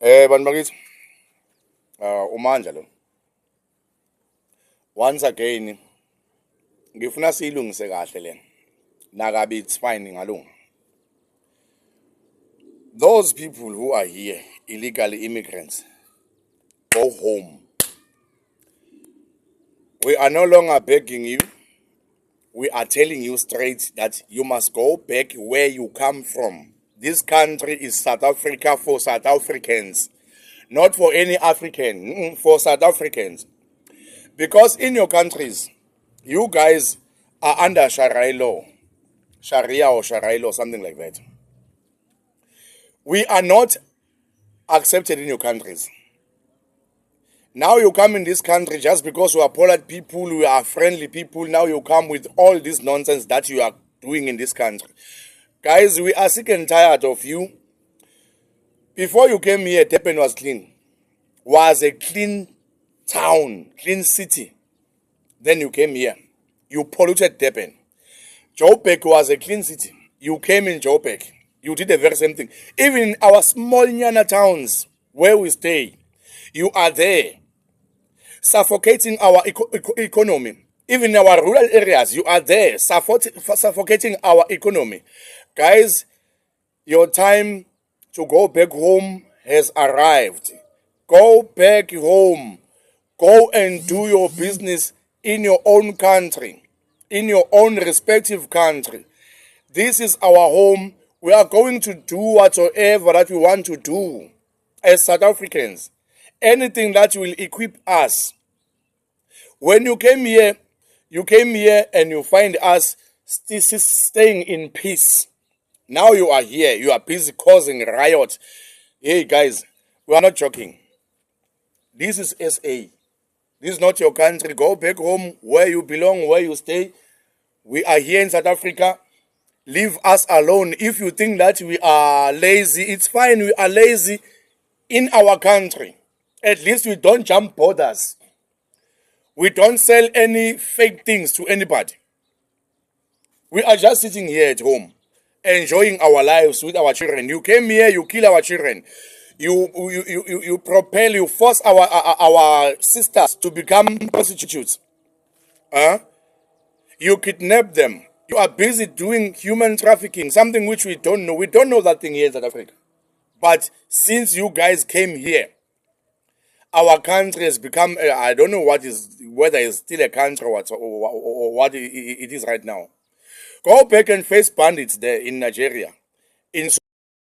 Bantu bakithi, uMandla lo. Once again, ngifuna siyilungise kahle le. Nakabi it's fine ngalunga. Those people who are here, illegal immigrants, go home. We are no longer begging you. We are telling you straight that you must go back where you come from. This country is South Africa for South Africans, not for any African, for South Africans. Because in your countries, you guys are under Sharia law, something like that. We are not accepted in your countries. Now you come in this country just because we are polite people, we are friendly people. Now you come with all this nonsense that you are doing in this country. Guys, we are sick and tired of you. Before you came here, Durban was clean. Was a clean town, clean city. Then you came here. You polluted Durban. Joburg was a clean city. You came in Joburg. You did the very same thing. Even in our small Nyana towns where we stay, you are there, suffocating our economy. Even in our rural areas, you are there, suffocating our economy. Guys, your time to go back home has arrived. Go back home. Go and do your business in your own country, in your own respective country. This is our home. We are going to do whatsoever that we want to do as South Africans. Anything that will equip us. When you came here and you find us staying in peace. Now you are here. You are busy causing riot. Hey guys, we are not joking. This is SA. This is not your country. Go back home where you belong, where you stay. We are here in South Africa. Leave us alone. If you think that we are lazy, it's fine. We are lazy in our country. At least we don't jump borders. We don't sell any fake things to anybody. We are just sitting here at home, enjoying our lives with our children. You came here, you kill our children. You propel, you force our sisters to become prostitutes. You kidnap them. You are busy doing human trafficking, something which we don't know. We don't know that thing here in South Africa. But since you guys came here, our country has become, I don't know whether it's still a country or what it is right now. Go back and face bandits there in Nigeria. In